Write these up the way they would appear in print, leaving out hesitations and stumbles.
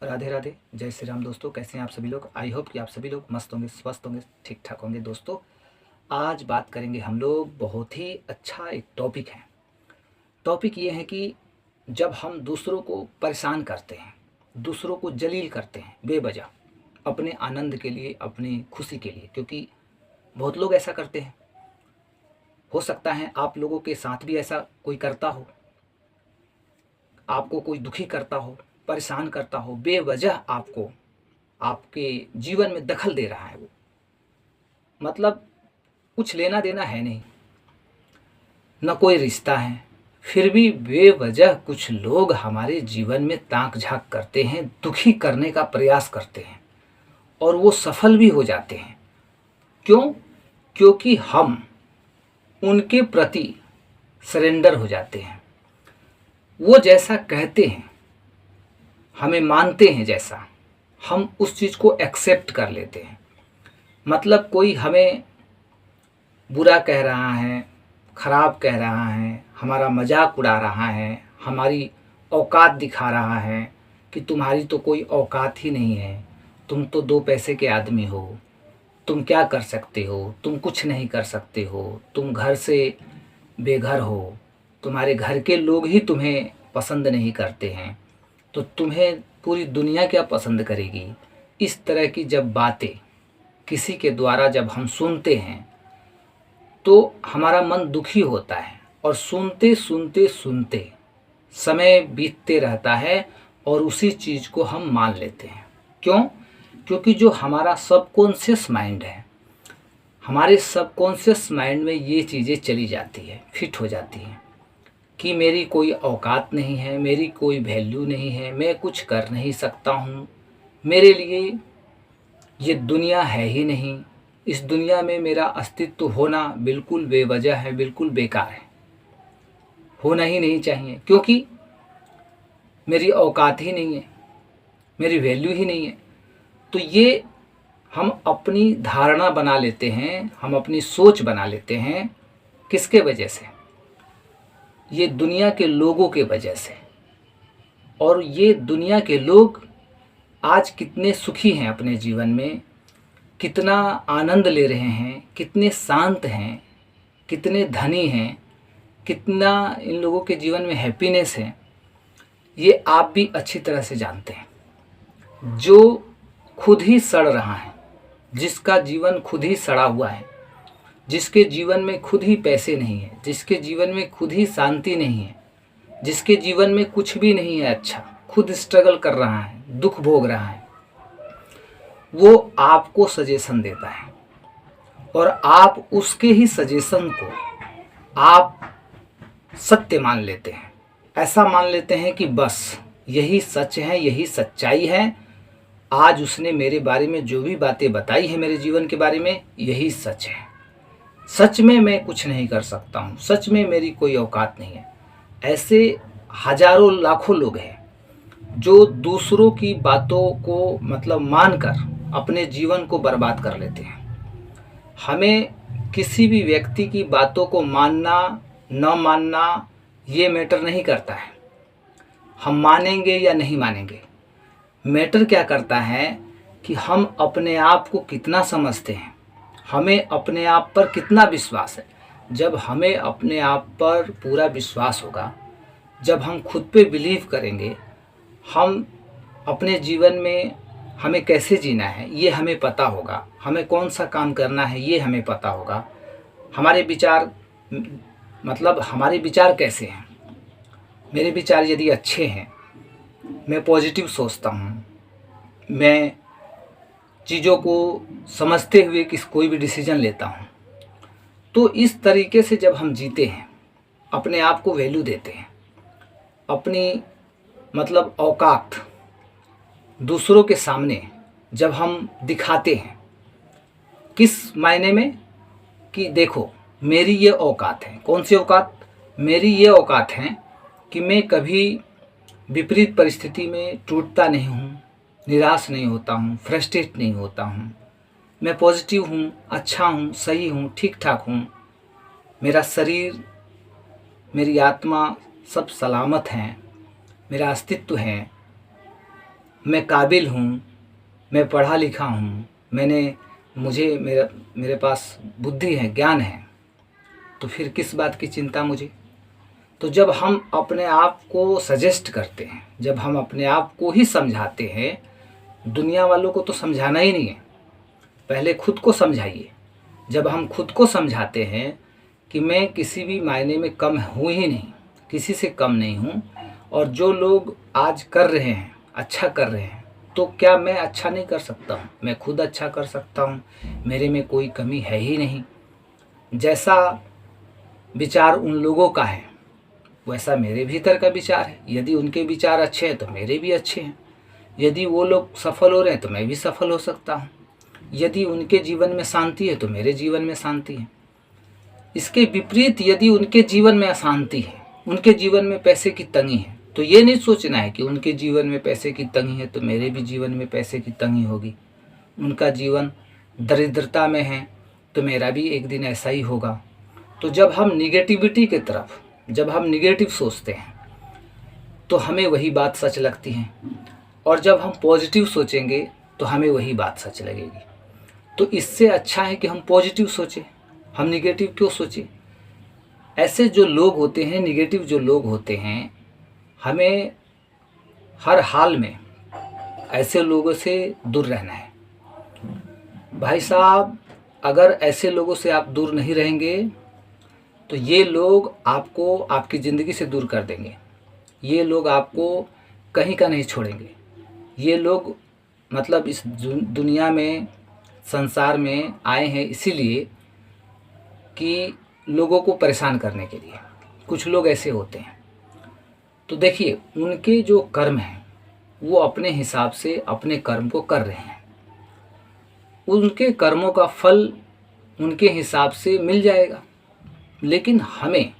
राधे राधे, जय श्री राम। दोस्तों, कैसे हैं आप सभी लोग? आई होप कि आप सभी लोग मस्त होंगे, स्वस्थ होंगे, ठीक ठाक होंगे। दोस्तों, आज बात करेंगे हम लोग, बहुत ही अच्छा एक टॉपिक है। टॉपिक ये है कि जब हम दूसरों को परेशान करते हैं, दूसरों को जलील करते हैं बेवजह, अपने आनंद के लिए, अपनी खुशी के लिए, क्योंकि बहुत लोग ऐसा करते हैं। हो सकता है आप लोगों के साथ भी ऐसा कोई करता हो, आपको कोई दुखी करता हो, परेशान करता हो, बेवजह आपको आपके जीवन में दखल दे रहा है। वो मतलब कुछ लेना देना है नहीं, न कोई रिश्ता है, फिर भी बेवजह कुछ लोग हमारे जीवन में ताक झांक करते हैं, दुखी करने का प्रयास करते हैं और वो सफल भी हो जाते हैं। क्यों? क्योंकि हम उनके प्रति सरेंडर हो जाते हैं। वो जैसा कहते हैं, हमें मानते हैं, जैसा हम उस चीज़ को एक्सेप्ट कर लेते हैं। मतलब कोई हमें बुरा कह रहा है, खराब कह रहा है, हमारा मजाक उड़ा रहा है, हमारी औकात दिखा रहा है कि तुम्हारी तो कोई औकात ही नहीं है, तुम तो दो पैसे के आदमी हो, तुम क्या कर सकते हो, तुम कुछ नहीं कर सकते हो, तुम घर से बेघर हो, तुम्हारे घर के लोग ही तुम्हें पसंद नहीं करते हैं, तो तुम्हें पूरी दुनिया क्या पसंद करेगी। इस तरह की जब बातें किसी के द्वारा जब हम सुनते हैं तो हमारा मन दुखी होता है और सुनते सुनते सुनते समय बीतते रहता है और उसी चीज़ को हम मान लेते हैं। क्यों? क्योंकि जो हमारा सबकॉन्शियस माइंड है, हमारे सबकॉन्शियस माइंड में ये चीज़ें चली जाती है, फिट हो जाती हैं कि मेरी कोई औकात नहीं है, मेरी कोई वैल्यू नहीं है, मैं कुछ कर नहीं सकता हूँ, मेरे लिए ये दुनिया है ही नहीं, इस दुनिया में मेरा अस्तित्व होना बिल्कुल बेवजह है, बिल्कुल बेकार है, होना ही नहीं चाहिए, क्योंकि मेरी औकात ही नहीं है, मेरी वैल्यू ही नहीं है। तो ये हम अपनी धारणा बना लेते हैं, हम अपनी सोच बना लेते हैं। किसके वजह से? ये दुनिया के लोगों के वजह से। और ये दुनिया के लोग आज कितने सुखी हैं अपने जीवन में, कितना आनंद ले रहे हैं, कितने शांत हैं, कितने धनी हैं, कितना इन लोगों के जीवन में हैप्पीनेस है, ये आप भी अच्छी तरह से जानते हैं। जो खुद ही सड़ रहा है, जिसका जीवन खुद ही सड़ा हुआ है, जिसके जीवन में खुद ही पैसे नहीं है, जिसके जीवन में खुद ही शांति नहीं है, जिसके जीवन में कुछ भी नहीं है अच्छा, खुद स्ट्रगल कर रहा है, दुख भोग रहा है, वो आपको सजेशन देता है और आप उसके ही सजेशन को आप सत्य मान लेते हैं। ऐसा मान लेते हैं कि बस यही सच है, यही सच्चाई है, आज उसने मेरे बारे में जो भी बातें बताई हैं मेरे जीवन के बारे में, यही सच है, सच में मैं कुछ नहीं कर सकता हूँ, सच में मेरी कोई औकात नहीं है। ऐसे हजारों लाखों लोग हैं जो दूसरों की बातों को मतलब मानकर अपने जीवन को बर्बाद कर लेते हैं। हमें किसी भी व्यक्ति की बातों को मानना न मानना ये मैटर नहीं करता है, हम मानेंगे या नहीं मानेंगे। मैटर क्या करता है कि हम अपने आप को कितना समझते हैं, हमें अपने आप पर कितना विश्वास है। जब हमें अपने आप पर पूरा विश्वास होगा, जब हम खुद पे बिलीव करेंगे, हम अपने जीवन में हमें कैसे जीना है ये हमें पता होगा, हमें कौन सा काम करना है ये हमें पता होगा, हमारे विचार मतलब हमारे विचार कैसे हैं। मेरे विचार यदि अच्छे हैं, मैं पॉजिटिव सोचता हूँ, मैं चीज़ों को समझते हुए कोई भी डिसीजन लेता हूँ, तो इस तरीके से जब हम जीते हैं, अपने आप को वैल्यू देते हैं, अपनी मतलब औकात दूसरों के सामने जब हम दिखाते हैं, किस मायने में कि देखो मेरी ये औकात है। कौन सी औकात? मेरी ये औकात है कि मैं कभी विपरीत परिस्थिति में टूटता नहीं हूँ, निराश नहीं होता हूँ, फ्रस्ट्रेट नहीं होता हूँ, मैं पॉजिटिव हूँ, अच्छा हूँ, सही हूँ, ठीक ठाक हूँ, मेरा शरीर, मेरी आत्मा सब सलामत हैं, मेरा अस्तित्व है, मैं काबिल हूँ, मैं पढ़ा लिखा हूँ, मेरे पास बुद्धि है, ज्ञान है, तो फिर किस बात की चिंता मुझे। तो जब हम अपने आप को सजेस्ट करते हैं, जब हम अपने आप को ही समझाते हैं, दुनिया वालों को तो समझाना ही नहीं है, पहले खुद को समझाइए। जब हम खुद को समझाते हैं कि मैं किसी भी मायने में कम हूँ ही नहीं, किसी से कम नहीं हूँ, और जो लोग आज कर रहे हैं अच्छा कर रहे हैं, तो क्या मैं अच्छा नहीं कर सकता हूँ? मैं खुद अच्छा कर सकता हूँ, मेरे में कोई कमी है ही नहीं। जैसा विचार उन लोगों का है वैसा मेरे भीतर का विचार है। यदि उनके विचार अच्छे हैं तो मेरे भी अच्छे हैं। यदि वो लोग सफल हो रहे हैं तो मैं भी सफल हो सकता हूँ। यदि उनके जीवन में शांति है तो मेरे जीवन में शांति है। इसके विपरीत यदि उनके जीवन में अशांति है, उनके जीवन में पैसे की तंगी है, तो ये नहीं सोचना है कि उनके जीवन में पैसे की तंगी है तो मेरे भी जीवन में पैसे की तंगी होगी। उनका जीवन दरिद्रता में है तो मेरा भी एक दिन ऐसा ही होगा। तो जब हम निगेटिविटी की तरफ, जब हम निगेटिव सोचते हैं तो हमें वही बात सच लगती है, और जब हम पॉजिटिव सोचेंगे तो हमें वही बात सच लगेगी। तो इससे अच्छा है कि हम पॉजिटिव सोचें, हम निगेटिव क्यों सोचें। ऐसे जो लोग होते हैं, निगेटिव जो लोग होते हैं, हमें हर हाल में ऐसे लोगों से दूर रहना है। भाई साहब, अगर ऐसे लोगों से आप दूर नहीं रहेंगे तो ये लोग आपको आपकी ज़िंदगी से दूर कर देंगे। ये लोग आपको कहीं का नहीं छोड़ेंगे। ये लोग मतलब इस दुनिया में, संसार में आए हैं इसीलिए कि लोगों को परेशान करने के लिए। कुछ लोग ऐसे होते हैं। तो देखिए, उनके जो कर्म हैं वो अपने हिसाब से अपने कर्म को कर रहे हैं। उनके कर्मों का फल उनके हिसाब से मिल जाएगा। लेकिन हमें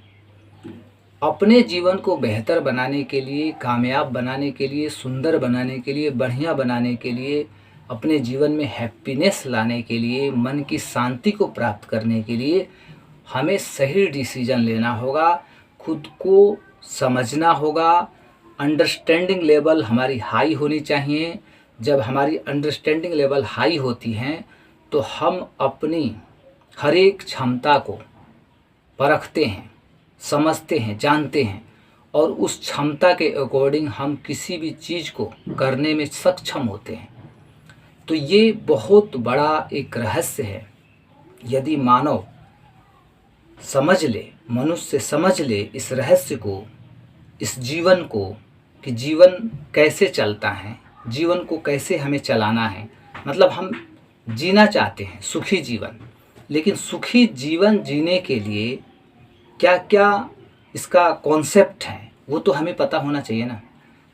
अपने जीवन को बेहतर बनाने के लिए, कामयाब बनाने के लिए, सुंदर बनाने के लिए, बढ़िया बनाने के लिए, अपने जीवन में हैप्पीनेस लाने के लिए, मन की शांति को प्राप्त करने के लिए हमें सही डिसीजन लेना होगा, खुद को समझना होगा। अंडरस्टैंडिंग लेवल हमारी हाई होनी चाहिए। जब हमारी अंडरस्टैंडिंग लेवल हाई होती हैं तो हम अपनी हर एक क्षमता को परखते हैं, समझते हैं, जानते हैं, और उस क्षमता के अकॉर्डिंग हम किसी भी चीज़ को करने में सक्षम होते हैं। तो ये बहुत बड़ा एक रहस्य है। यदि मानव समझ ले, मनुष्य समझ ले इस रहस्य को, इस जीवन को, कि जीवन कैसे चलता है, जीवन को कैसे हमें चलाना है। मतलब हम जीना चाहते हैं सुखी जीवन, लेकिन सुखी जीवन जीने के लिए क्या क्या इसका कॉन्सेप्ट है वो तो हमें पता होना चाहिए ना।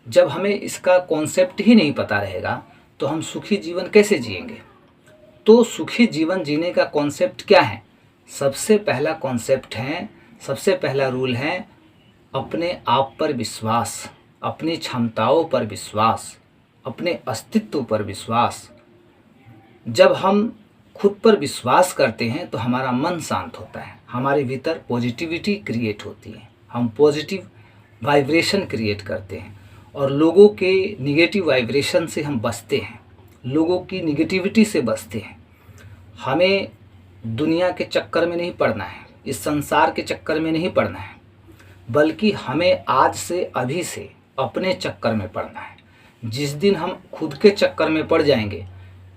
जब हमें इसका कॉन्सेप्ट ही नहीं पता रहेगा तो हम सुखी जीवन कैसे जिएंगे। तो सुखी जीवन जीने का कॉन्सेप्ट क्या है? सबसे पहला कॉन्सेप्ट है, सबसे पहला रूल है अपने आप पर विश्वास, अपनी क्षमताओं पर विश्वास, अपने अस्तित्व पर विश्वास। जब हम खुद पर विश्वास करते हैं तो हमारा मन शांत होता है, हमारे भीतर पॉजिटिविटी क्रिएट होती है, हम पॉजिटिव वाइब्रेशन क्रिएट करते हैं, और लोगों के निगेटिव वाइब्रेशन से हम बचते हैं, लोगों की निगेटिविटी से बचते हैं। हमें दुनिया के चक्कर में नहीं पड़ना है, इस संसार के चक्कर में नहीं पड़ना है, बल्कि हमें आज से, अभी से अपने चक्कर में पड़ना है। जिस दिन हम खुद के चक्कर में पड़ जाएंगे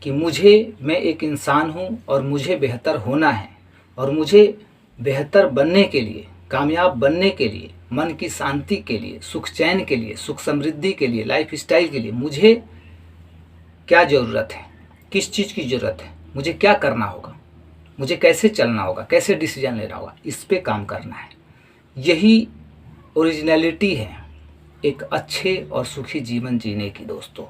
कि मैं एक इंसान हूँ और मुझे बेहतर होना है, और मुझे बेहतर बनने के लिए, कामयाब बनने के लिए, मन की शांति के लिए, सुख चैन के लिए, सुख समृद्धि के लिए, लाइफ स्टाइल के लिए मुझे क्या ज़रूरत है, किस चीज़ की ज़रूरत है, मुझे क्या करना होगा, मुझे कैसे चलना होगा, कैसे डिसीजन लेना होगा, इस पे काम करना है। यही ओरिजिनलिटी है एक अच्छे और सुखी जीवन जीने की दोस्तों।